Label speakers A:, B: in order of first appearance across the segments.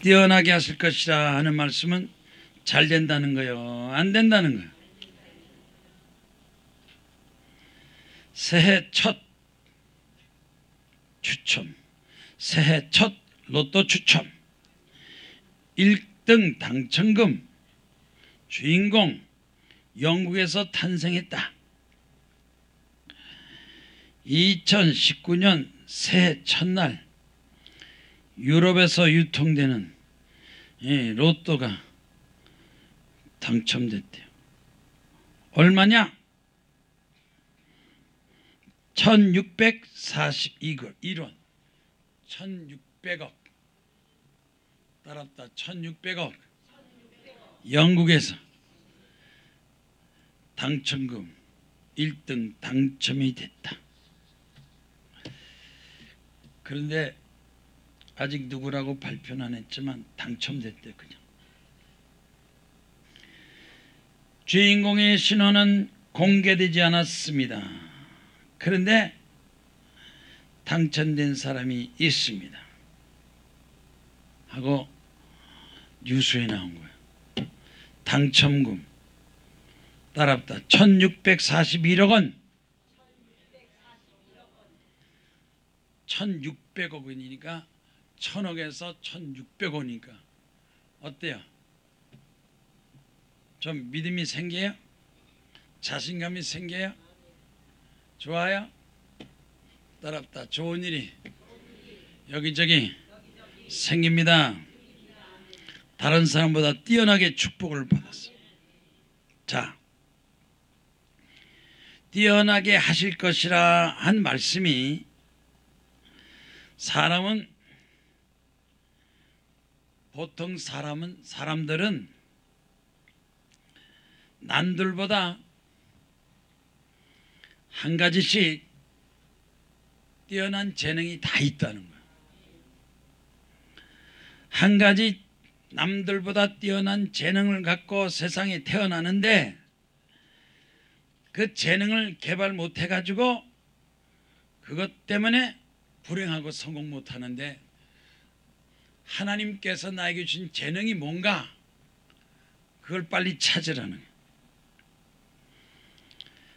A: 뛰어나게 하실 것이라 하는 말씀은 잘 된다는 거요, 안 된다는 거요. 새해 첫 추첨, 새해 첫 로또 추첨, 1등 당첨금 주인공 영국에서 탄생했다. 2019년 새해 첫날 유럽에서 유통되는 로또가 당첨됐대요. 얼마냐? 1641원, 1600억. 따랐다. 1600억. 영국에서 당첨금 1등 당첨이 됐다. 그런데 아직 누구라고 발표는 안 했지만 당첨됐대. 그냥 주인공의 신원은 공개되지 않았습니다. 그런데 당첨된 사람이 있습니다 하고 뉴스에 나온 거야. 당첨금 따랍다. 1641억 원. 1600억 원이니까 1000억에서 1600원이니까 어때요? 좀 믿음이 생겨요? 자신감이 생겨요? 좋아요? 따랍다. 좋은 일이 여기저기 생깁니다. 다른 사람보다 뛰어나게 축복을 받았어요. 자, 뛰어나게 하실 것이라 한 말씀이, 보통 사람들은 남들보다 한 가지씩 뛰어난 재능이 다 있다는 거야. 한 가지 남들보다 뛰어난 재능을 갖고 세상에 태어나는데 그 재능을 개발 못해가지고 그것 때문에 불행하고 성공 못하는데, 하나님께서 나에게 주신 재능이 뭔가 그걸 빨리 찾으라는 거예요.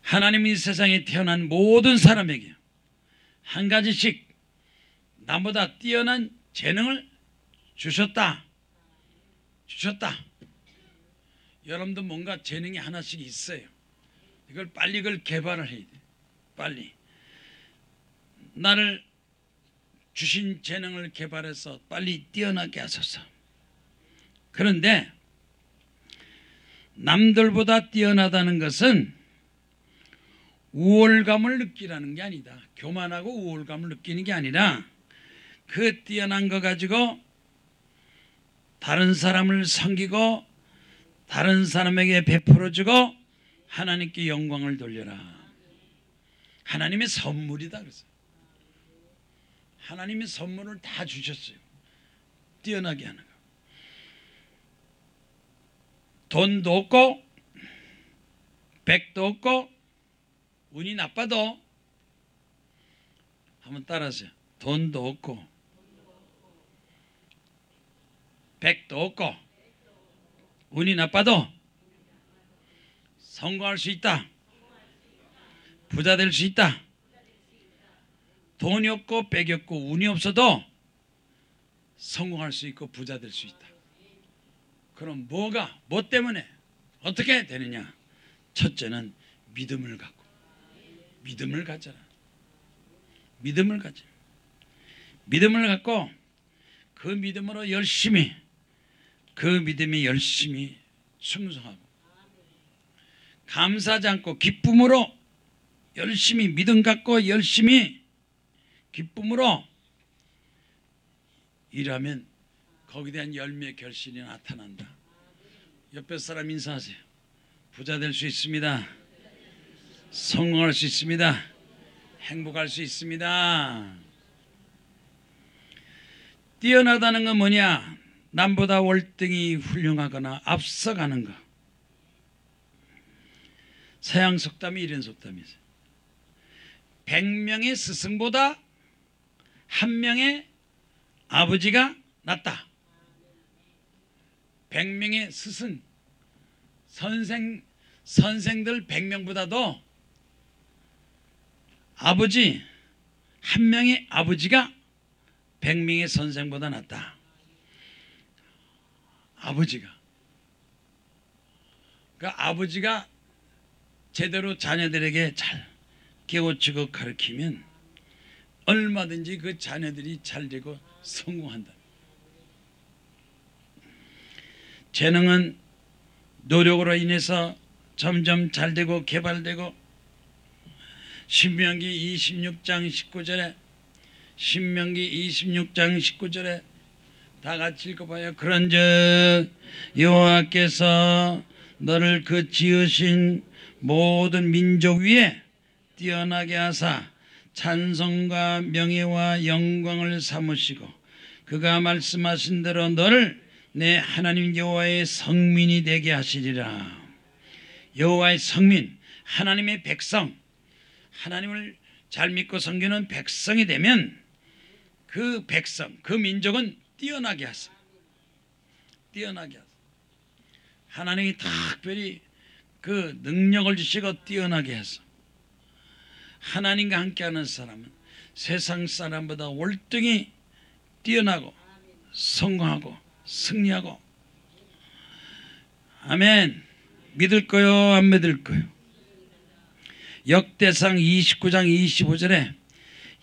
A: 하나님이 이 세상에 태어난 모든 사람에게 한 가지씩 나보다 뛰어난 재능을 주셨다. 여러분도 뭔가 재능이 하나씩 있어요. 이걸 빨리 개발을 해야 돼. 빨리 나를 주신 재능을 개발해서 빨리 뛰어나게 하소서. 그런데 남들보다 뛰어나다는 것은 우월감을 느끼라는 게 아니다. 교만하고 우월감을 느끼는 게 아니라 그 뛰어난 거 가지고 다른 사람을 섬기고 다른 사람에게 베풀어주고 하나님께 영광을 돌려라. 하나님의 선물이다. 그래서 하나님의 선물을 다 주셨어요. 뛰어나게 하는 거. 돈도 없고 백도 없고 운이 나빠도, 한번 따라하세요. 돈도 없고 백도 없고 운이 나빠도 성공할 수 있다. 부자 될 수 있다. 돈이 없고 백이 없고 운이 없어도 성공할 수 있고 부자 될 수 있다. 그럼 뭐 때문에 어떻게 되느냐? 첫째는 믿음을 갖고, 믿음을 가져라. 믿음을 가져. 믿음을 갖고 그 믿음으로 열심히, 그 믿음이 열심히 충성하고, 감사하지 않고 기쁨으로 열심히 믿음 갖고 열심히 기쁨으로 일하면 거기에 대한 열매 결실이 나타난다. 옆에 사람 인사하세요. 부자 될 수 있습니다. 성공할 수 있습니다. 행복할 수 있습니다. 뛰어나다는 건 뭐냐? 남보다 월등히 훌륭하거나 앞서가는 거. 서양 속담이 이런 속담이 있어요. 100명의 스승보다 한 명의 아버지가 낫다. 100명의 스승 선생들 100명보다도 아버지 한 명의 아버지가 100명의 선생보다 낫다. 아버지가. 그러니까 아버지가 제대로 자녀들에게 잘 깨우치고 가르치면 얼마든지 그 자녀들이 잘 되고 성공한다. 재능은 노력으로 인해서 점점 잘 되고 개발되고 신명기 26장 19절에 다 같이 읽어봐요. 그런즉 여호와께서 너를 그 지으신 모든 민족 위에 뛰어나게 하사 찬송과 명예와 영광을 삼으시고 그가 말씀하신 대로 너를 내 하나님 여호와의 성민이 되게 하시리라. 여호와의 성민, 하나님의 백성, 하나님을 잘 믿고 섬기는 백성이 되면 그 백성, 그 민족은 뛰어나게 하사. 뛰어나게 하사. 하나님이 특별히 그 능력을 주시고 뛰어나게 해서 하나님과 함께하는 사람은 세상 사람보다 월등히 뛰어나고 성공하고 승리하고. 아멘. 믿을 거요 안 믿을 거요? 역대상 29장 25절에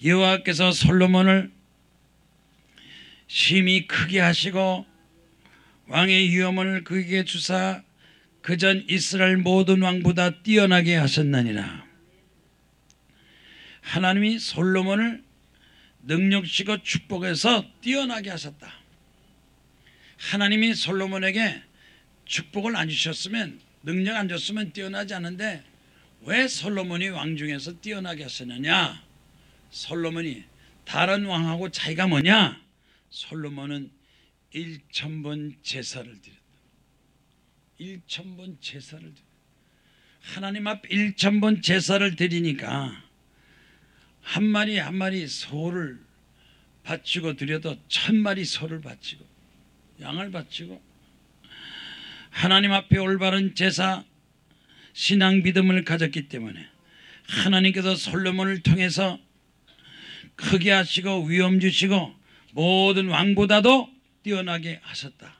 A: 여호와께서 솔로몬을 심히 크게 하시고 왕의 위엄을 그에게 주사 그전 이스라엘 모든 왕보다 뛰어나게 하셨느니라. 하나님이 솔로몬을 능력시고 축복해서 뛰어나게 하셨다. 하나님이 솔로몬에게 축복을 안 주셨으면, 능력 안 줬으면 뛰어나지 않은데 왜 솔로몬이 왕 중에서 뛰어나게 하셨느냐? 솔로몬이 다른 왕하고 차이가 뭐냐? 솔로몬은 1000번 제사를 드렸다. 1000번 제사를 드렸다. 하나님 앞 1000번 제사를 드리니까 한 마리 한 마리 소를 바치고 드려도 1000마리 소를 바치고 양을 바치고 하나님 앞에 올바른 제사, 신앙 믿음을 가졌기 때문에 하나님께서 솔로몬을 통해서 크게 하시고 위엄 주시고 모든 왕보다도 뛰어나게 하셨다.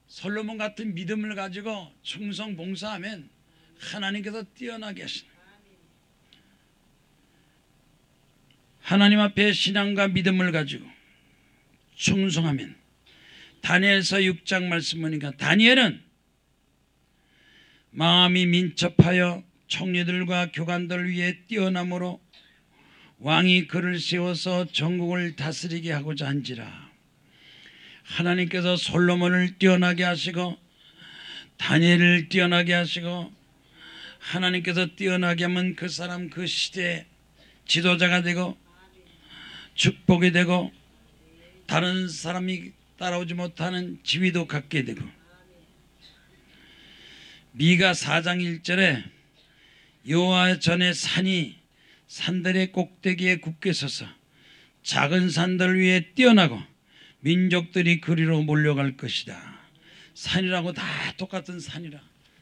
A: 솔로몬 같은 믿음을 가지고 충성 봉사하면 하나님께서 뛰어나게 하시는, 하나님 앞에 신앙과 믿음을 가지고 충성하면, 다니엘서 6장 말씀 보니까 다니엘은 마음이 민첩하여 총리들과 교관들 위에 뛰어남으로 왕이 그를 세워서 전국을 다스리게 하고자 한지라. 하나님께서 솔로몬을 뛰어나게 하시고 다니엘을 뛰어나게 하시고 하나님께서 뛰어나게 하면 그 사람 그 시대의 지도자가 되고 축복이 되고 다른 사람이 따라오지 못하는 지위도 갖게 되고. 미가 4장 1절에 여호와 전에 산이 산들의 꼭대기에 굳게 서서 작은 산들 위에 뛰어나고 민족들이 그리로 몰려갈 것이다. 산이라고 다 똑같은 산이라.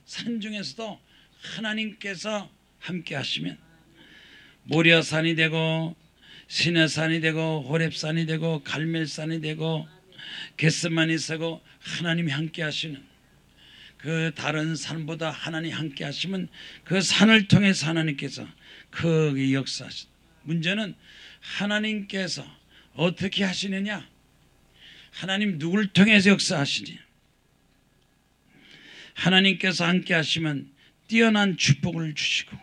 A: 산 중에서도 하나님께서 함께 하시면 모리아산이 되고 시내산이 되고 호렙산이 되고 갈멜산이 되고 겟세마니 서고 하나님이 함께 하시는 그 다른 산보다 하나님 함께 하시면 그 산을 통해서 하나님께서 크게 역사하신다. 문제는 하나님께서 어떻게 하시느냐? 하나님 누굴 통해서 역사하시니? 하나님께서 함께 하시면 뛰어난 축복을 주시고,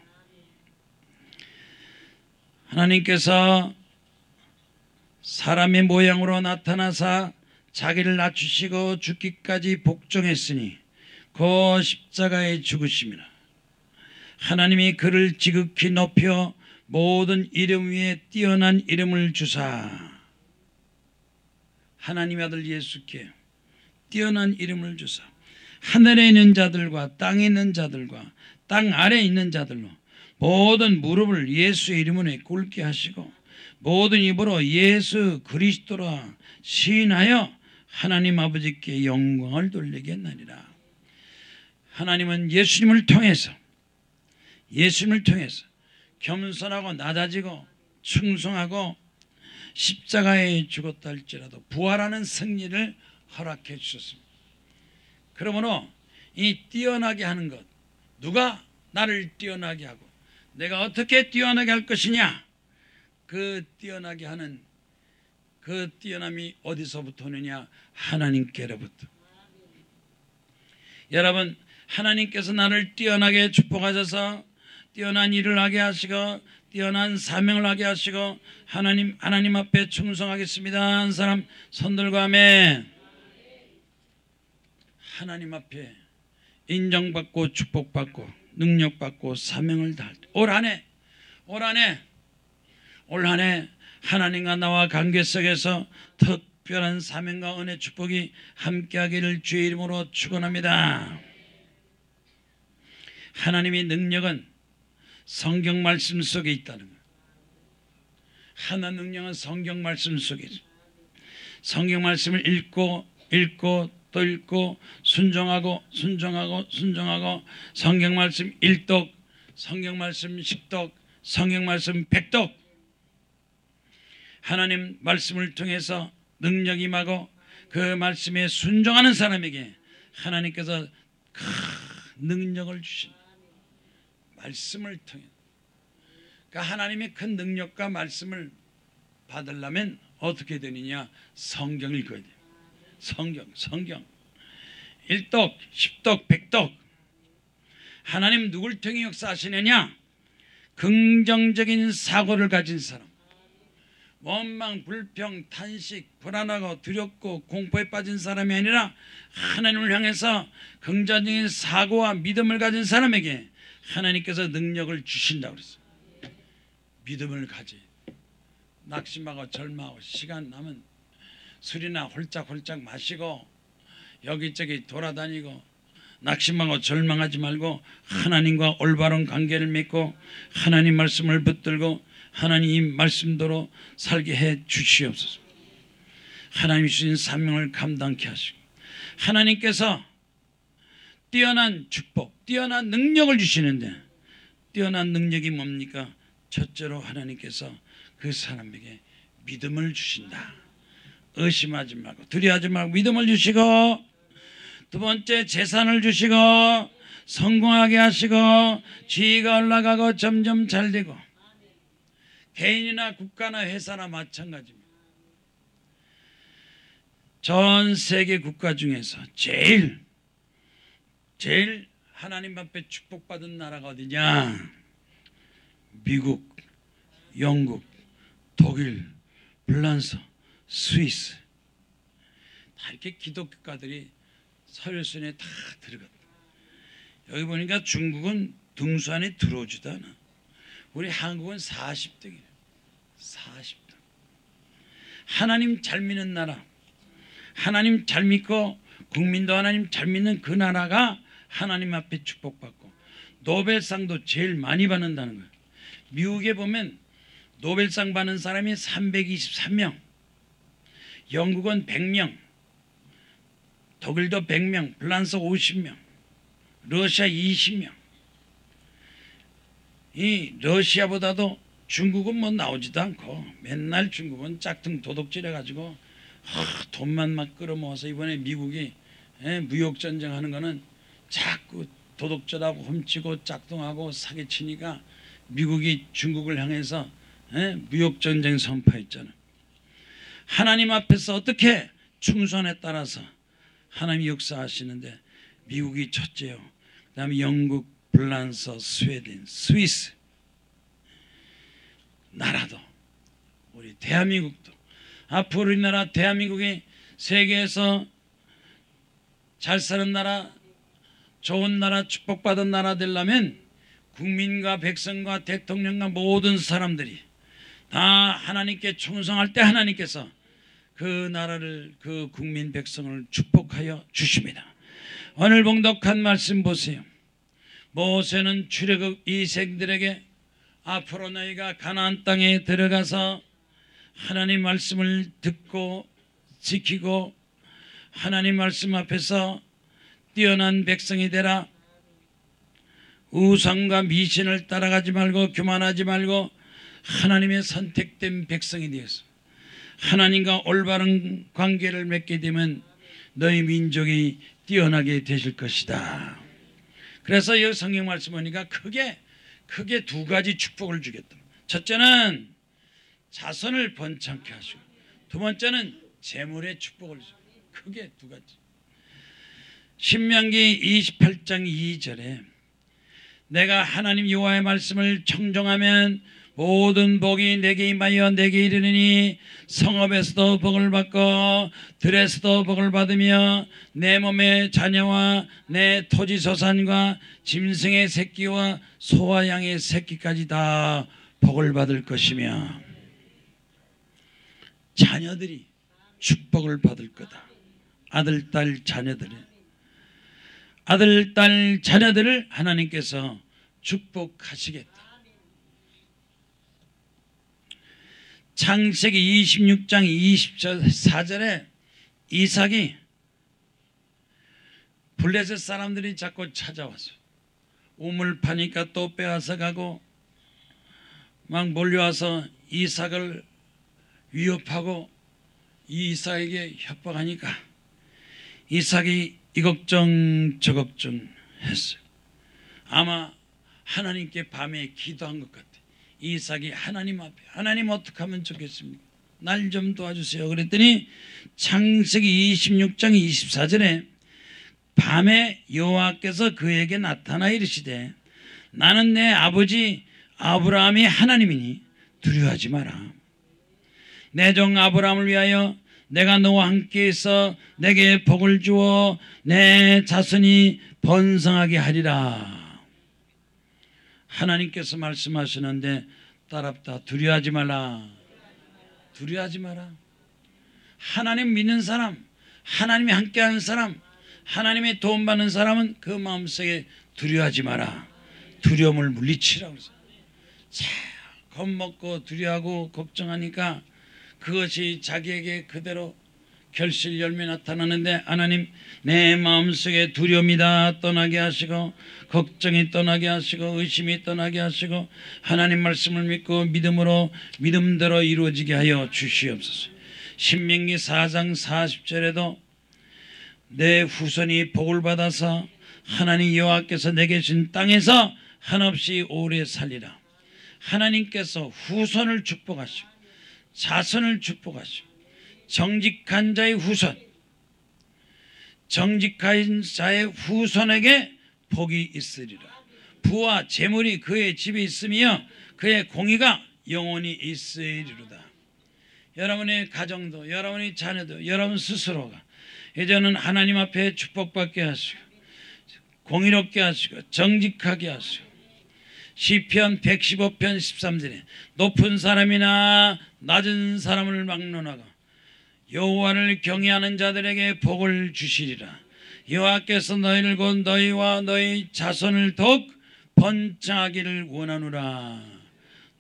A: 하나님께서 사람의 모양으로 나타나사 자기를 낮추시고 죽기까지 복종했으니 그 십자가에 죽으심이라. 하나님이 그를 지극히 높여 모든 이름 위에 뛰어난 이름을 주사, 하나님의 아들 예수께 뛰어난 이름을 주사 하늘에 있는 자들과 땅에 있는 자들과 땅 아래에 있는 자들로 모든 무릎을 예수의 이름으로 꿇게 하시고 모든 입으로 예수 그리스도라 시인하여 하나님 아버지께 영광을 돌리겠나니라. 하나님은 예수님을 통해서 겸손하고 낮아지고 충성하고 십자가에 죽었다 할지라도 부활하는 승리를 허락해 주셨습니다. 그러므로 이 뛰어나게 하는 것, 누가 나를 뛰어나게 하고 내가 어떻게 뛰어나게 할 것이냐, 그 뛰어나게 하는 그 뛰어남이 어디서부터 오느냐? 하나님께로부터. 여러분, 하나님께서 나를 뛰어나게 축복하셔서 뛰어난 일을 하게 하시고 뛰어난 사명을 하게 하시고 하나님 앞에 충성하겠습니다 한 사람 손들고 아멘. 하나님 앞에 인정받고 축복받고 능력받고 사명을 다할 때 올 한 해 하나님과 나와 관계 속에서 특별한 사명과 은혜 축복이 함께하기를 주의 이름으로 축원합니다. 하나님의 능력은 성경 말씀 속에 있다는 거예요. 하나님 능력은 성경 말씀 속에 있어요. 성경 말씀을 읽고 또 읽고 순종하고 성경 말씀 1독, 성경 말씀 10독, 성경 말씀 100독. 하나님 말씀을 통해서 능력이 임하고 그 말씀에 순종하는 사람에게 하나님께서 큰 능력을 주신다. 말씀을 통해. 그러니까 하나님의 큰 능력과 말씀을 받으려면 어떻게 되느냐? 성경을 읽어야 돼요. 성경 1독, 10독, 100독. 하나님 누굴 통해 역사하시느냐? 긍정적인 사고를 가진 사람, 원망, 불평, 탄식, 불안하고 두렵고 공포에 빠진 사람이 아니라 하나님을 향해서 긍정적인 사고와 믿음을 가진 사람에게 하나님께서 능력을 주신다고 그랬어요. 믿음을 가지. 낙심하고 절망하고 시간 남은 술이나 홀짝홀짝 마시고 여기저기 돌아다니고 낙심하고 절망하지 말고 하나님과 올바른 관계를 맺고 하나님 말씀을 붙들고 하나님 말씀대로 살게 해 주시옵소서. 하나님이 주신 사명을 감당케 하시고 하나님께서 뛰어난 축복, 뛰어난 능력을 주시는데 뛰어난 능력이 뭡니까? 첫째로 하나님께서 그 사람에게 믿음을 주신다. 의심하지 말고 두려워하지 말고 믿음을 주시고, 두 번째 재산을 주시고 성공하게 하시고 지위가 올라가고 점점 잘 되고, 개인이나 국가나 회사나 마찬가지입니다. 전 세계 국가 중에서 제일 하나님 앞에 축복받은 나라가 어디냐? 미국, 영국, 독일, 프랑스, 스위스. 다 이렇게 기독교가들이 서열순위에 다 들어갔다. 여기 보니까 중국은 등수 안에 들어오지도 않아. 우리 한국은 40등이에요. 40등. 하나님 잘 믿는 나라, 하나님 잘 믿고 국민도 하나님 잘 믿는 그 나라가 하나님 앞에 축복받고 노벨상도 제일 많이 받는다는 거예요. 미국에 보면 노벨상 받는 사람이 323명, 영국은 100명, 독일도 100명, 프랑스 50명, 러시아 20명. 이 러시아보다도 중국은 뭐 나오지도 않고 맨날 중국은 짝퉁 도둑질 해가지고 돈만 막 끌어모아서 이번에 미국이 무역전쟁 하는 거는 자꾸 도둑질하고 훔치고 짝퉁하고 사기치니까 미국이 중국을 향해서 무역전쟁 선포했잖아요. 하나님 앞에서 어떻게 충성에 따라서 하나님이 역사하시는데 미국이 첫째요. 그 다음에 영국, 프랑스, 스웨덴, 스위스. 나라도 우리 대한민국도 앞으로 우리나라 대한민국이 세계에서 잘 사는 나라, 좋은 나라, 축복받은 나라 되려면 국민과 백성과 대통령과 모든 사람들이 다 하나님께 충성할 때 하나님께서 그 나라를, 그 국민 백성을 축복하여 주십니다. 오늘 봉독한 말씀 보세요. 모세는 출애굽 이생들에게 앞으로 너희가 가나안 땅에 들어가서 하나님 말씀을 듣고 지키고 하나님 말씀 앞에서 뛰어난 백성이 되라. 우상과 미신을 따라가지 말고 교만하지 말고 하나님의 선택된 백성이 되어서 하나님과 올바른 관계를 맺게 되면 너희 민족이 뛰어나게 되실 것이다. 그래서 여기 성경 말씀 보니까 크게 두 가지 축복을 주겠다. 첫째는 자손을 번창케 하시고 두 번째는 재물의 축복을 주고 크게 두 가지. 신명기 28장 2절에 내가 하나님 여호와의 말씀을 청종하면 모든 복이 내게 임하여 내게 이르느니 성읍에서도 복을 받고 들에서도 복을 받으며 내 몸의 자녀와 내 토지 소산과 짐승의 새끼와 소와 양의 새끼까지 다 복을 받을 것이며 자녀들이 축복을 받을 거다. 아들, 딸, 자녀들을 하나님께서 축복하시겠다. 창세기 26장 24절에 이삭이 블레셋 사람들이 자꾸 찾아왔어요. 우물 파니까 또 빼앗아 가고 막 몰려와서 이삭을 위협하고 이삭에게 협박하니까 이삭이 이 걱정 저 걱정 했어요. 아마 하나님께 밤에 기도한 것 같아요. 이삭이 하나님 앞에 하나님 어떻게 하면 좋겠습니까? 날 좀 도와주세요. 그랬더니 창세기 26장 24절에 밤에 여호와께서 그에게 나타나 이르시되 나는 내 아버지 아브라함이 하나님이니 두려워하지 마라. 내 종 아브라함을 위하여 내가 너와 함께 있어 내게 복을 주어 내 자손이 번성하게 하리라. 하나님께서 말씀하시는데 따랍다. 두려워하지 말라. 두려워하지 마라. 하나님 믿는 사람, 하나님이 함께하는 사람, 하나님의 도움받는 사람은 그 마음속에 두려워하지 마라. 두려움을 물리치라고 그래서 자, 겁먹고 두려워하고 걱정하니까 그것이 자기에게 그대로 결실 열매 나타나는데 하나님 내 마음속에 두려움이 다 떠나게 하시고 걱정이 떠나게 하시고 의심이 떠나게 하시고 하나님 말씀을 믿고 믿음대로 이루어지게 하여 주시옵소서. 신명기 4장 40절에도 내 후손이 복을 받아서 하나님 여호와께서 내게 준 땅에서 한없이 오래 살리라. 하나님께서 후손을 축복하시고 자손을 축복하시고 정직한 자의 후손, 정직한 자의 후손에게 복이 있으리라. 부와 재물이 그의 집에 있으며 그의 공의가 영원히 있으리로다. 여러분의 가정도 여러분의 자녀도 여러분 스스로가 이제는 하나님 앞에 축복받게 하시고 공의롭게 하시고 정직하게 하시고 시편 115편 13절에 높은 사람이나 낮은 사람을 막론하고 여호와를 경외하는 자들에게 복을 주시리라. 여호와께서 너희를 곧 너희와 너희 자손을 더욱 번창하기를 원하노라.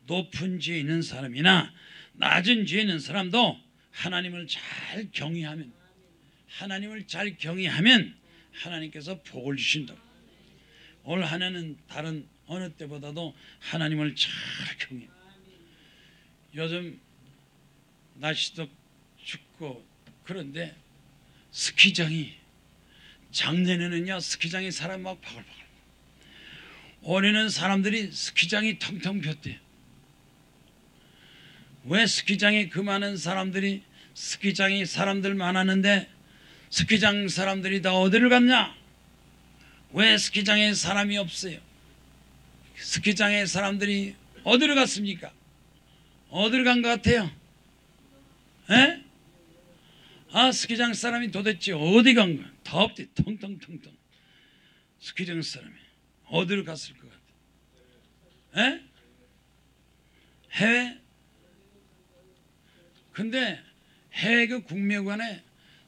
A: 높은 지에 있는 사람이나 낮은 지에 있는 사람도 하나님을 잘 경외하면 하나님께서 복을 주신다. 올 한 해는 다른 어느 때보다도 하나님을 잘 경외. 요즘 날씨도 춥고 그런데 스키장이 작년에는요 스키장이 사람 막 바글바글. 올해는 사람들이 스키장이 텅텅 폈대요. 왜 스키장에 그 많은 사람들이 스키장이 사람들 많았는데 스키장 사람들이 다 어디를 갔냐? 왜 스키장에 사람이 없어요? 스키장에 사람들이 어디를 갔습니까? 어디를 간 것 같아요? 에? 아 스키장 사람이 도대체 어디 간 거야? 다 없대. 텅텅텅텅. 스키장 사람이 어디를 갔을 것 같아? 에? 해외? 근데 해외 그 국내관에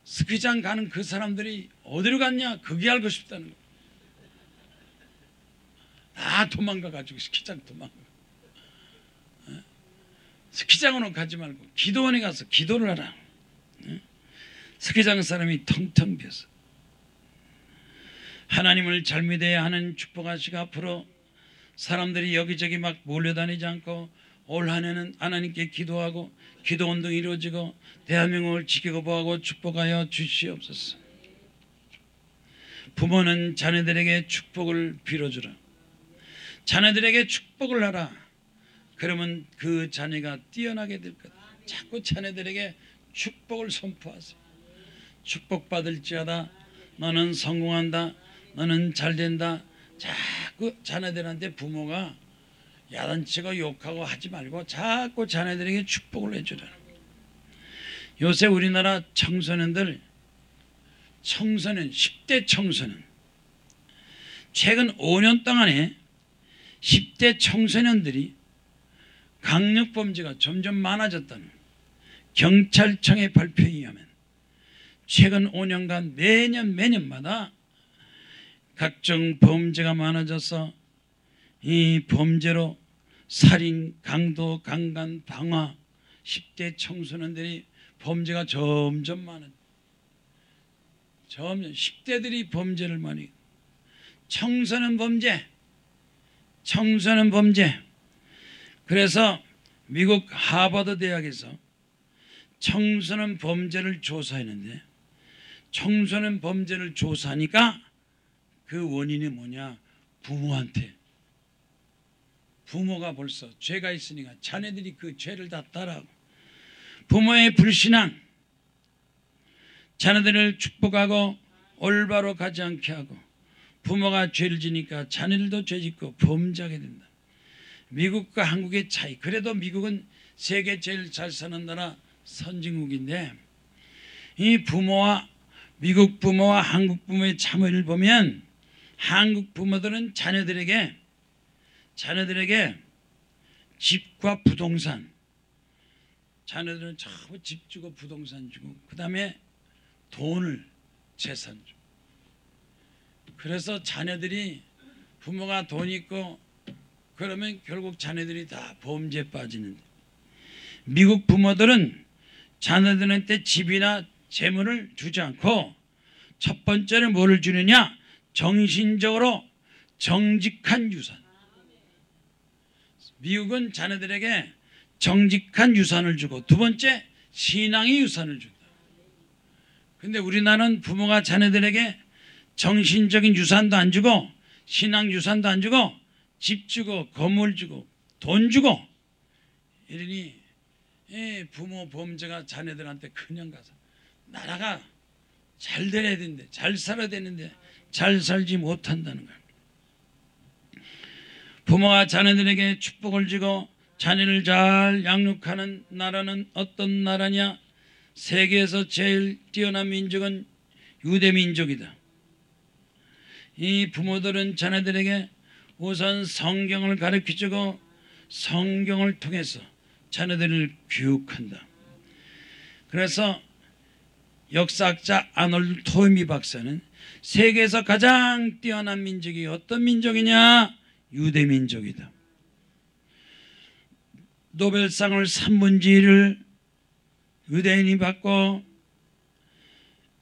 A: 스키장 가는 그 사람들이 어디로 갔냐? 그게 알고 싶다는 거야. 다 도망가가지고 스키장 도망가. 스키장으로 가지 말고 기도원에 가서 기도를 하라. 스키장 사람이 텅텅 비었어. 하나님을 잘 믿어야 하는 축복하시고 앞으로 사람들이 여기저기 막 몰려다니지 않고 올 한 해는 하나님께 기도하고 기도운동이 이루어지고 대한민국을 지키고 보호하고 축복하여 주시옵소서. 부모는 자녀들에게 축복을 빌어주라. 자녀들에게 축복을 하라. 그러면 그 자녀가 뛰어나게 될 거다. 자꾸 자녀들에게 축복을 선포하세요. 축복받을지어다. 너는 성공한다. 너는 잘된다. 자꾸 자녀들한테 부모가 야단치고 욕하고 하지 말고 자꾸 자녀들에게 축복을 해주라. 요새 우리나라 청소년 10대 청소년 최근 5년 동안에 10대 청소년들이 강력범죄가 점점 많아졌다는 경찰청의 발표에 의하면 최근 5년간 매년마다 각종 범죄가 많아져서 이 범죄로 살인, 강도, 강간, 방화 10대 청소년들이 범죄가 점점 많아져. 점점 10대들이 범죄를 많이. 청소년 범죄. 그래서 미국 하버드 대학에서 청소년 범죄를 조사했는데 청소년 범죄를 조사하니까 그 원인이 뭐냐? 부모한테. 부모가 벌써 죄가 있으니까 자녀들이 그 죄를 다 따라하고 부모의 불신앙, 자녀들을 축복하고 올바로 가지 않게 하고 부모가 죄를 지니까 자녀들도 죄 짓고 범죄하게 된다. 미국과 한국의 차이. 그래도 미국은 세계 제일 잘 사는 나라 선진국인데 이 부모와 미국 부모와 한국 부모의 차이를 보면 한국 부모들은 자녀들에게 집과 부동산, 자녀들은 전부 집 주고 부동산 주고 그 다음에 돈을 재산 주고. 그래서 자녀들이 부모가 돈 있고 그러면 결국 자녀들이 다 범죄에 빠지는데 미국 부모들은 자녀들한테 집이나 재물을 주지 않고 첫 번째로 뭐를 주느냐? 정신적으로 정직한 유산. 미국은 자녀들에게 정직한 유산을 주고 두 번째 신앙의 유산을 준다. 그런데 우리나라는 부모가 자녀들에게 정신적인 유산도 안 주고 신앙 유산도 안 주고 집 주고 건물 주고 돈 주고 이러니 부모 범죄가 자녀들한테 그냥 가서 나라가 잘 돼야 되는데 잘 살아야 되는데 잘 살지 못한다는 거예요. 부모가 자녀들에게 축복을 주고 자녀를 잘 양육하는 나라는 어떤 나라냐? 세계에서 제일 뛰어난 민족은 유대민족이다. 이 부모들은 자녀들에게 우선 성경을 가르쳐주고 성경을 통해서 자녀들을 교육한다. 그래서 역사학자 아놀드 토미 박사는 세계에서 가장 뛰어난 민족이 어떤 민족이냐? 유대민족이다. 노벨상을 3분의 1을 유대인이 받고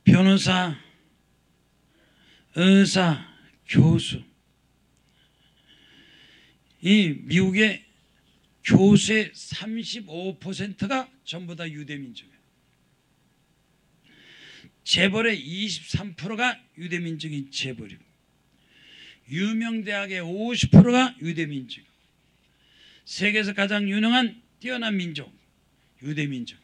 A: 변호사, 의사, 교수. 이 미국의 교수의 35%가 전부 다 유대민족이에요. 재벌의 23%가 유대민족인 재벌이고 유명 대학의 50%가 유대민족이고 세계에서 가장 유능한 뛰어난 민족 유대민족.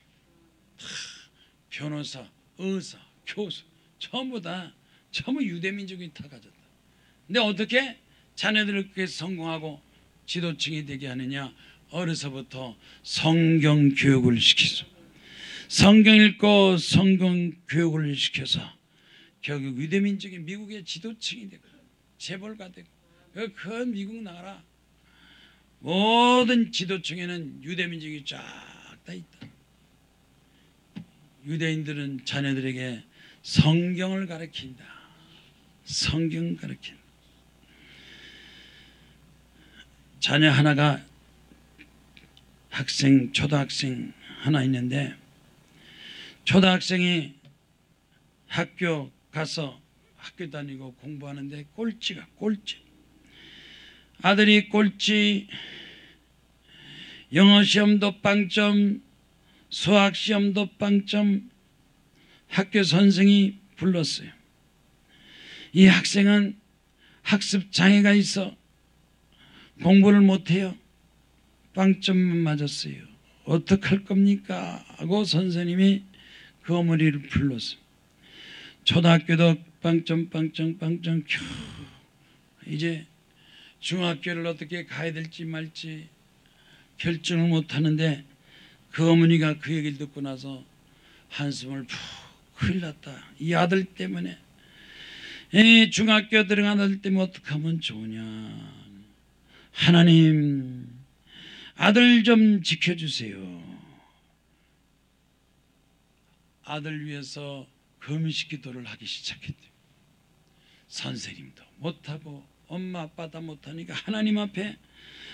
A: 변호사, 의사, 교수 전부 유대민족이 다 가졌다. 근데 어떻게 자녀들을 그렇게 성공하고 지도층이 되게 하느냐? 어려서부터 성경 교육을 시키죠. 성경 읽고 성경 교육을 시켜서 결국 유대민족이 미국의 지도층이 되고 재벌가 되고 그 미국 나라 모든 지도층에는 유대민족이 쫙 다 있다. 유대인들은 자녀들에게 성경을 가르친다. 성경 가르친다. 자녀 하나가 초등학생 하나 있는데 초등학생이 학교 가서 학교 다니고 공부하는데 꼴찌가 꼴찌. 아들이 꼴찌, 영어 시험도 빵점, 수학 시험도 빵점. 학교 선생이 불렀어요. 이 학생은 학습 장애가 있어 공부를 못해요. 빵점만 맞았어요. 어떡할 겁니까? 하고 선생님이 그 어머니를 불렀어요. 초등학교도 빵점 이제 중학교를 어떻게 가야 될지 말지 결정을 못하는데 그 어머니가 그 얘기를 듣고 나서 한숨을 푹, 큰일 났다. 이 아들 때문에, 이 중학교 들어간 아들 때문에 어떻게 하면 좋으냐. 하나님, 아들 좀 지켜주세요. 아들 위해서 금식 기도를 하기 시작했대요. 선생님도 못하고 엄마 아빠 다 못하니까 하나님 앞에,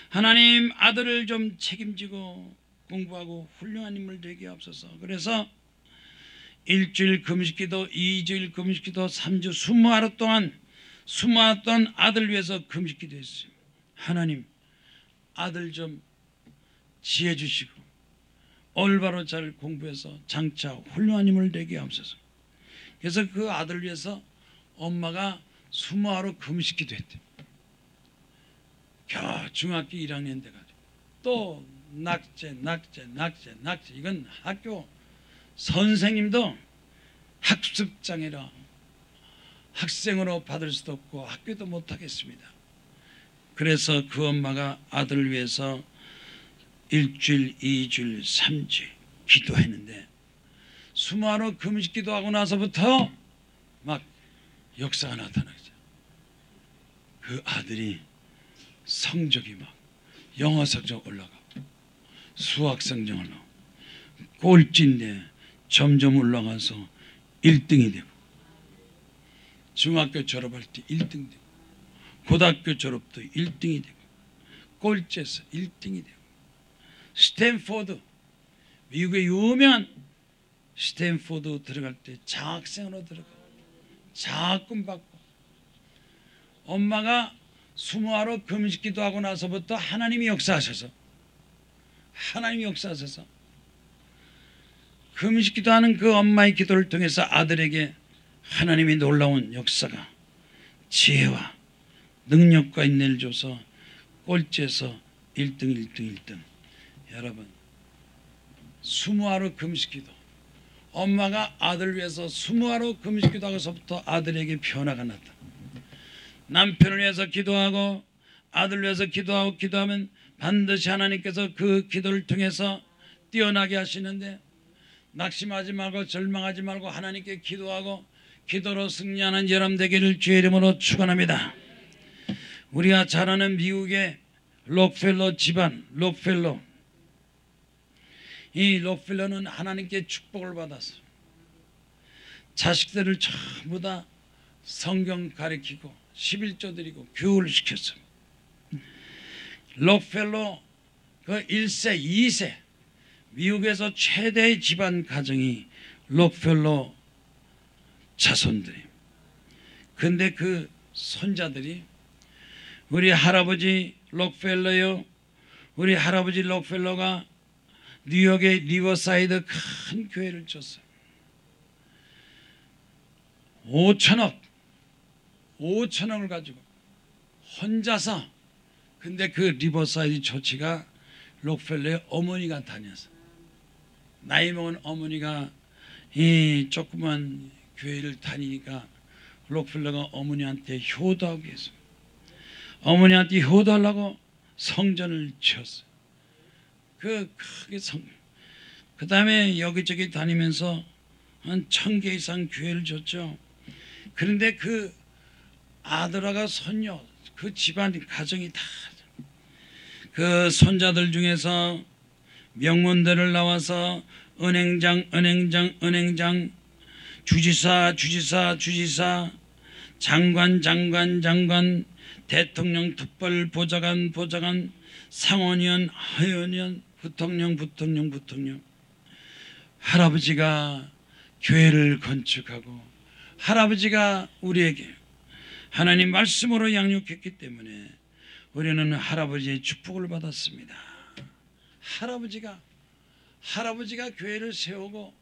A: 하나님 아들을 좀 책임지고 공부하고 훌륭한 인물 되게 하옵소서. 그래서 일주일 금식기도, 2주일 금식기도, 3주 20하루 동안 아들 위해서 금식기도 했어요. 하나님, 아들 좀 지혜 주시고 올바로 잘 공부해서 장차 훌륭한 인물 되게 하옵소서. 그래서 그 아들 위해서 엄마가 20하루 금식기도 했대요. 겨우 중학교 1학년 돼가지고 또 낙제. 이건 학교 선생님도 학습장애라 학생으로 받을 수도 없고 학교도 못하겠습니다. 그래서 그 엄마가 아들을 위해서 일주일, 2주일, 3주 기도했는데 20하루 금식 기도하고 나서부터 막 역사가 나타나죠. 그 아들이 성적이 막 영어 성적 올라가고 수학 성적 올라가고 꼴찌인데 점점 올라가서 1등이 되고 중학교 졸업할 때 1등 되고 고등학교 졸업도 1등이 되고 꼴찌에서 1등이 되고 스탠포드, 미국의 유명한 스탠포드 들어갈 때 장학생으로 들어가고 장학금 받고 엄마가 20하루 금식 기도하고 나서부터 하나님이 역사하셔서 금식 기도하는 그 엄마의 기도를 통해서 아들에게 하나님이 놀라운 역사가 지혜와 능력과 인내를 줘서 꼴찌에서 1등. 여러분 20하루 금식 기도, 엄마가 아들 위해서 20하루 금식 기도하고서부터 아들에게 변화가 났다. 남편을 위해서 기도하고 아들 위해서 기도하면 반드시 하나님께서 그 기도를 통해서 뛰어나게 하시는데 낙심하지 말고 절망하지 말고 하나님께 기도하고 기도로 승리하는 여러분 되기를 주의 이름으로 축원합니다. 우리가 잘 아는 미국의 록펠러 집안, 이 록펠러는 하나님께 축복을 받아서 자식들을 전부 다 성경 가르치고 11조 드리고 교육을 시켰어요. 록펠러 그 1세, 2세 미국에서 최대의 집안 가정이 록펠러 자손들이에요. 그런데 그 손자들이 우리 할아버지 록펠러요. 우리 할아버지 록펠러가 뉴욕의 리버사이드 큰 교회를 줬어요. 5천억을 가지고 혼자서. 근데 그 리버사이드 조치가 록펠러의 어머니가 다녔어. 나이 먹은 어머니가 이 조그만 교회를 다니니까 록펠러가 어머니한테 효도하고 했어요. 어머니한테 효도하려고 성전을 지었어요. 그 크게 그 다음에 여기저기 다니면서 한 1000개 이상 교회를 줬죠. 그런데 그 아들아가 손녀 그 집안 가정이 다 그 손자들 중에서 명문대를 나와서 은행장, 주지사, 장관, 대통령 특별 보좌관, 상원의원, 하원의원, 부통령. 할아버지가 교회를 건축하고 할아버지가 우리에게 하나님 말씀으로 양육했기 때문에 우리는 할아버지의 축복을 받았습니다. 할아버지가 교회를 세우고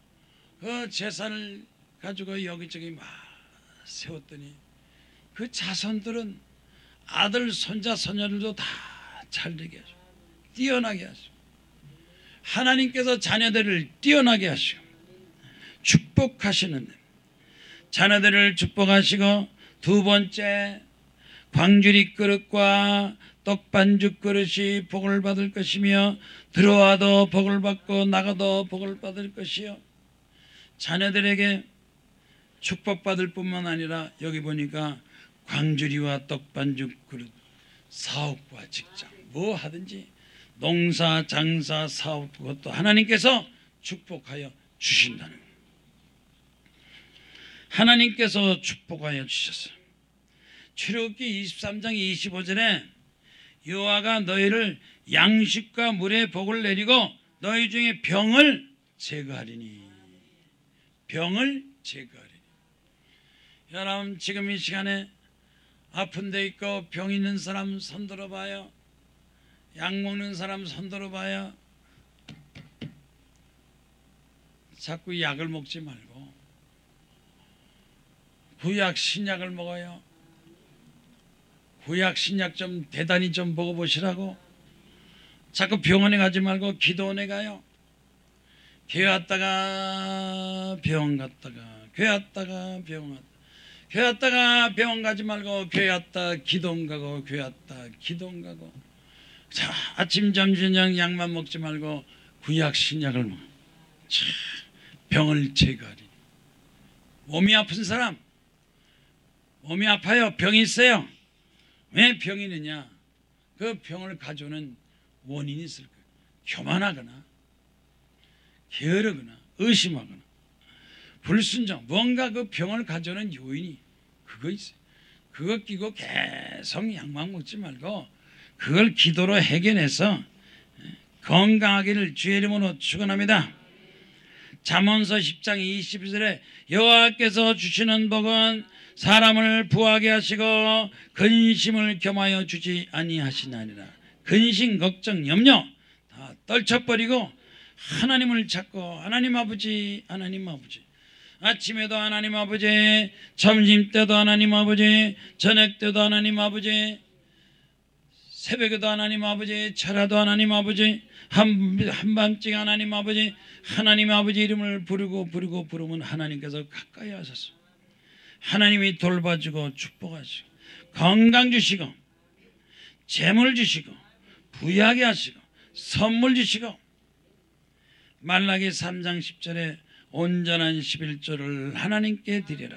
A: 그 재산을 가지고 여기저기 막 세웠더니 그 자손들은 아들, 손자, 손녀들도 다 잘되게 하시고 뛰어나게 하시고 하나님께서 자녀들을 뛰어나게 하시고 축복하시는 자녀들을 축복하시고 두 번째 광주리 그릇과 떡반죽 그릇이 복을 받을 것이며 들어와도 복을 받고 나가도 복을 받을 것이요 자녀들에게 축복받을 뿐만 아니라 여기 보니까 광주리와 떡반죽 그릇 사업과 직장 뭐 하든지 농사 장사 사업 그것도 하나님께서 축복하여 주신다는 거예요. 하나님께서 축복하여 주셨어요. 출애굽기 23장 25절에 여호와가 너희를 양식과 물의 복을 내리고 너희 중에 병을 제거하리니 병을 제거하리니 여러분 지금 이 시간에 아픈 데 있고 병 있는 사람 손 들어봐요. 약 먹는 사람 손 들어봐요. 자꾸 약을 먹지 말고 구약 신약을 먹어요. 구약 신약 좀 대단히 좀 먹어보시라고. 자꾸 병원에 가지 말고 기도원에 가요. 교회 왔다가 병원 갔다가 교회 왔다가 병원 갔다가 교회 왔다가 병원 가지 말고 교회 왔다 기도원 가고 교회 왔다 기도원 가고 자 아침 점심 저녁 약만 먹지 말고 구약 신약을 먹어. 참 병을 제거하리. 몸이 아픈 사람 몸이 아파요. 병이 있어요. 왜 병이 있느냐? 그 병을 가져오는 원인이 있을 거예요. 교만하거나 게으르거나 의심하거나 불순종 뭔가 그 병을 가져오는 요인이 그거 있어요. 그거 끼고 계속 약만 먹지 말고 그걸 기도로 해결해서 건강하기를 주의 이름으로 축원합니다. 잠언서 10장 22절에 여호와께서 주시는 복은 사람을 부하게 하시고 근심을 겸하여 주지 아니하시나니라. 근심, 걱정, 염려 다 떨쳐버리고 하나님을 찾고 하나님 아버지 하나님 아버지 아침에도 하나님 아버지 점심때도 하나님 아버지 저녁때도 하나님 아버지 새벽에도 하나님 아버지 철야도 하나님 아버지 한밤중에 하나님 아버지 이름을 부르면 하나님께서 가까이 하셔서 하나님이 돌봐주고 축복하시고 건강 주시고 재물 주시고 부유하게 하시고 선물 주시고 말라기 3장 10절에 온전한 11조를 하나님께 드리라.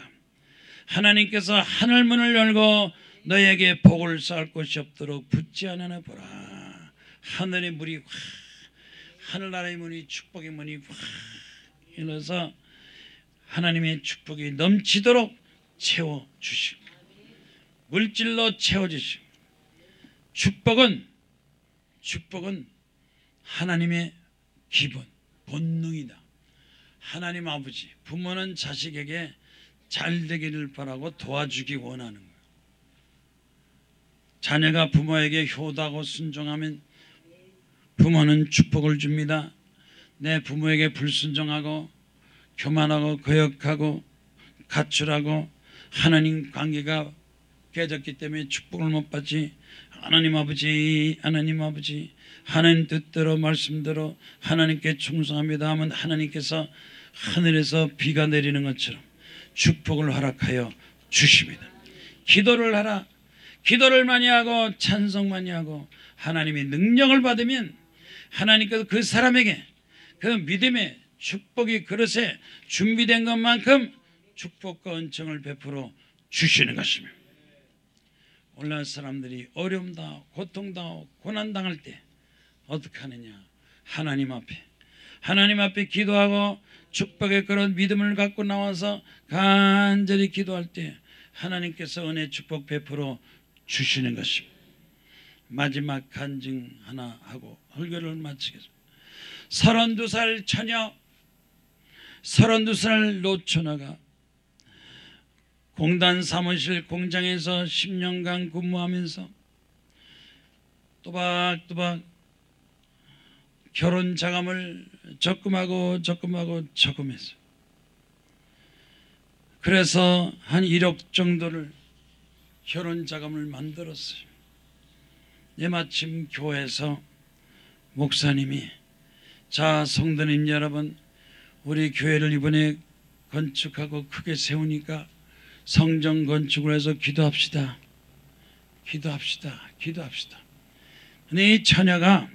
A: 하나님께서 하늘문을 열고 너에게 복을 쌓을 곳이 없도록 붙지 않으나 보라. 하늘의 물이 확 하늘나라의 문이 축복의 문이 확 열어서 하나님의 축복이 넘치도록 채워주시고 물질로 채워주시고 축복은 하나님의 기본 본능이다. 하나님 아버지 부모는 자식에게 잘 되기를 바라고 도와주기 원하는 거예요. 자녀가 부모에게 효도하고 순종하면 부모는 축복을 줍니다. 내 부모에게 불순종하고 교만하고 거역하고 가출하고 하나님 관계가 깨졌기 때문에 축복을 못 받지. 하나님 아버지 하나님 뜻대로 말씀대로 하나님께 충성합니다 하면 하나님께서 하늘에서 비가 내리는 것처럼 축복을 허락하여 주십니다. 기도를 하라. 기도를 많이 하고 찬송 많이 하고 하나님의 능력을 받으면 하나님께서 그 사람에게 그 믿음의 축복이 그릇에 준비된 것만큼 축복과 은총을 베풀어 주시는 것입니다. 오늘날 사람들이 어려움당하고 고통당하고 고난당할 때 어떻게 하느냐? 하나님 앞에 기도하고 축복의 그런 믿음을 갖고 나와서 간절히 기도할 때 하나님께서 은혜 축복 베풀어 주시는 것입니다. 마지막 간증 하나 하고 설교를 마치겠습니다. 32살 처녀 32살 노처녀가 공단 사무실 공장에서 10년간 근무하면서 또박또박 결혼 자금을 적금했어요. 그래서 한 1억 정도를 결혼 자금을 만들었어요. 마침 교회에서 목사님이, 자 성도님 여러분, 우리 교회를 이번에 건축하고 크게 세우니까 성전 건축을 해서 기도합시다. 근데 이 처녀가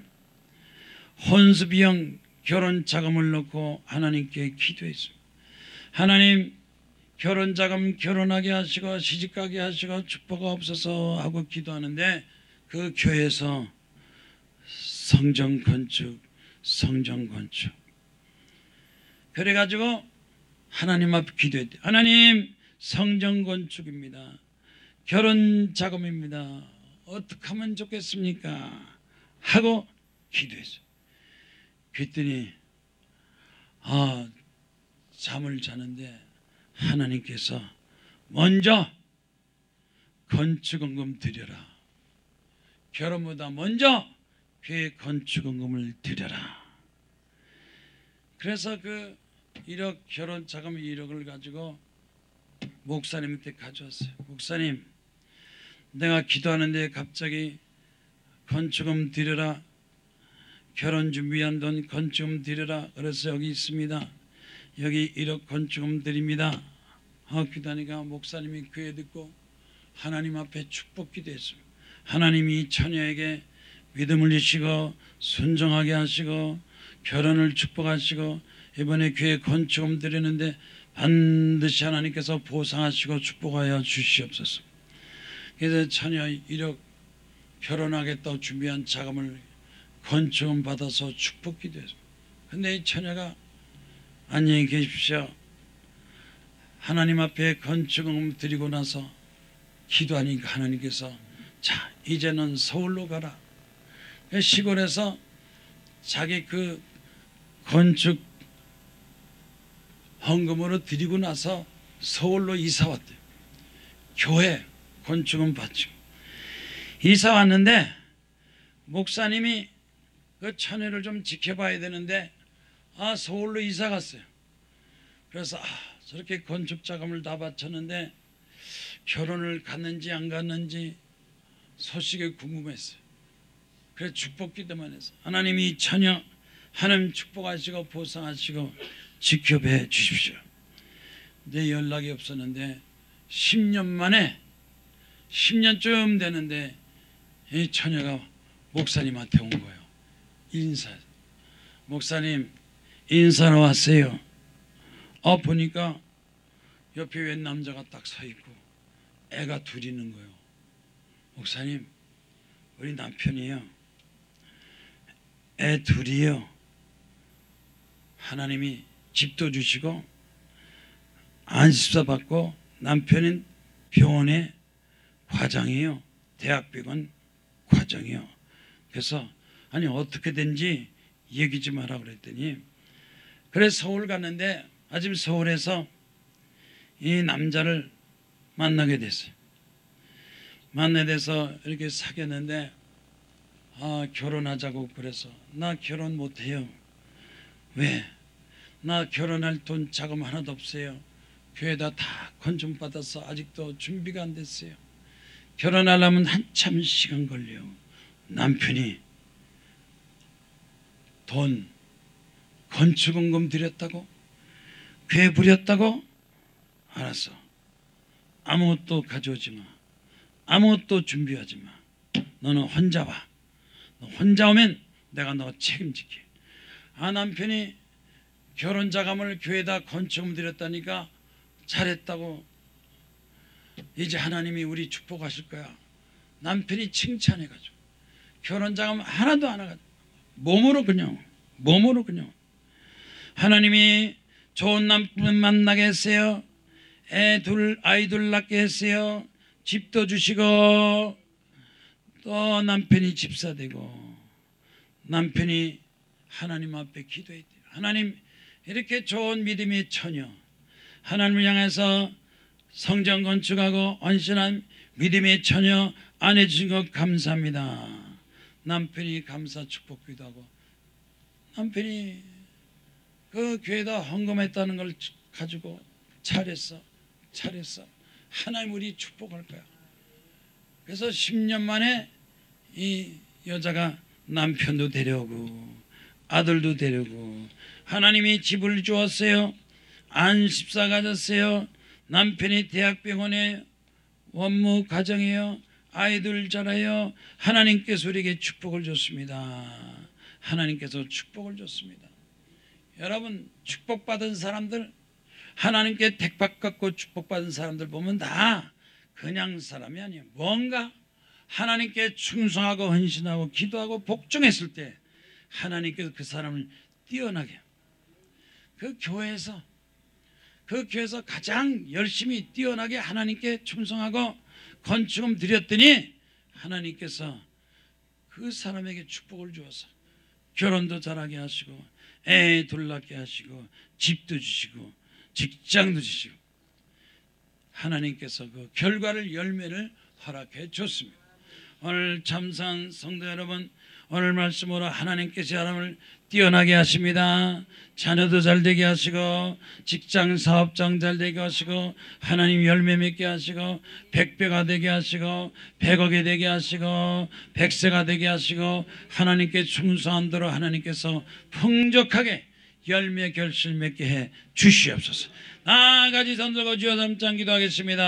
A: 혼수비용 결혼 자금을 넣고 하나님께 기도했습니다. 하나님, 결혼 자금 결혼하게 하시고 시집가게 하시고 축복하옵소서 하고 기도하는데 그 교회에서 성전 건축 그래가지고 하나님 앞에 기도했대. 하나님, 성전 건축입니다. 결혼 자금입니다. 어떻게 하면 좋겠습니까? 하고 기도했어요. 그랬더니 잠을 자는데 하나님께서 먼저 건축원금 드려라. 결혼보다 먼저 교회 건축원금을 드려라. 그래서 그 1억 결혼 자금 1억을 가지고 목사님한테 가져왔어요. 목사님, 내가 기도하는데 갑자기 건축금 드려라, 결혼 준비한 돈 건축금 드려라, 그래서 여기 있습니다. 여기 1억 건축금 드립니다. 기도하니까 목사님이 그에 듣고 하나님 앞에 축복 기도했습니다. 하나님이 처녀에게 믿음을 주시고 순종하게 하시고 결혼을 축복하시고 이번에 교회 건축금 드리는데 반드시 하나님께서 보상하시고 축복하여 주시옵소서. 그래서 처녀 1억 결혼하겠다고 준비한 자금을 건축금 받아서 축복 기도했습니다. 근데 이 처녀가 안녕히 계십시오. 하나님 앞에 건축금 드리고 나서 기도하니까 하나님께서 자, 이제는 서울로 가라. 시골에서 자기 그 건축 헌금으로 드리고 나서 서울로 이사 왔대요. 교회 건축금 바치고 이사 왔는데 목사님이 그 처녀를 좀 지켜봐야 되는데 서울로 이사 갔어요. 그래서 저렇게 건축 자금을 다 바쳤는데 결혼을 갔는지 안 갔는지 소식이 궁금했어요. 그래서 축복 기도만 했어요. 하나님이 이 처녀 하나님 축복하시고 보상하시고 지켜봐 주십시오. 내 연락이 없었는데 10년 만에 10년쯤 되는데 이 처녀가 목사님한테 온 거예요. 인사. 목사님, 인사로 왔어요. 보니까 옆에 웬 남자가 딱 서 있고 애가 둘이 있는 거예요. 목사님, 우리 남편이요, 애 둘이요, 하나님이 집도 주시고 안식사 받고 남편은 병원에 과장이에요. 대학병원 과장이요. 그래서 아니 어떻게 된지 얘기 좀 하라 그랬더니 그래서 서울 갔는데 아침 서울에서 이 남자를 만나게 됐어요. 만나게 돼서 이렇게 사귀었는데 결혼하자고 그래서 나 결혼 못해요. 왜? 나 결혼할 돈 자금 하나도 없어요. 교회에다 다 건축 받아서 아직도 준비가 안 됐어요. 결혼하려면 한참 시간 걸려요. 남편이 돈 건축원금 드렸다고? 교회 부렸다고? 알았어. 아무것도 가져오지 마. 아무것도 준비하지 마. 너는 혼자 와. 너 혼자 오면 내가 너 책임질게. 남편이 결혼 자금을 교회에다 건축금 드렸다니까 잘했다고. 이제 하나님이 우리 축복하실 거야. 남편이 칭찬해가지고 결혼 자금 하나도 안 해가지고 몸으로 그냥 하나님이 좋은 남편 만나게 했어요. 아이들 낳게 했어요. 집도 주시고 또 남편이 집사 되고 남편이 하나님 앞에 기도했대요. 하나님, 이렇게 좋은 믿음의 처녀 하나님을 향해서 성전 건축하고 헌신한 믿음의 처녀 아내 주신 것 감사합니다. 남편이 감사 축복 기도하고 남편이 그 교회에다 헌금했다는 걸 가지고 잘했어 하나님 우리 축복할 거야. 그래서 10년 만에 이 여자가 남편도 데려오고 아들도 데려오고 하나님이 집을 주었어요. 안식사 가졌어요. 남편이 대학병원에 원무 가정이에요. 아이들 자라요. 하나님께서 우리에게 축복을 줬습니다. 하나님께서 축복을 줬습니다. 여러분 축복받은 사람들, 하나님께 택받고 축복받은 사람들 보면 다 그냥 사람이 아니에요. 뭔가 하나님께 충성하고 헌신하고 기도하고 복종했을 때 하나님께서 그 사람을 뛰어나게 그 교회에서 가장 열심히 뛰어나게 하나님께 충성하고 건축금 드렸더니 하나님께서 그 사람에게 축복을 주어서 결혼도 잘하게 하시고 애 둘 낳게 하시고 집도 주시고 직장도 주시고 하나님께서 그 결과를 열매를 허락해 줬습니다. 오늘 참사한 성도 여러분, 오늘 말씀으로 하나님께서 여러분을 뛰어나게 하십니다. 자녀도 잘되게 하시고 직장 사업장 잘되게 하시고 하나님 열매 맺게 하시고 100배가 되게 하시고 100억이 되게 하시고 100세가 되게 하시고 하나님께 충성한 대로 하나님께서 풍족하게 열매 결실 맺게 해 주시옵소서. 나아가지 손들고 주여 3장 기도하겠습니다.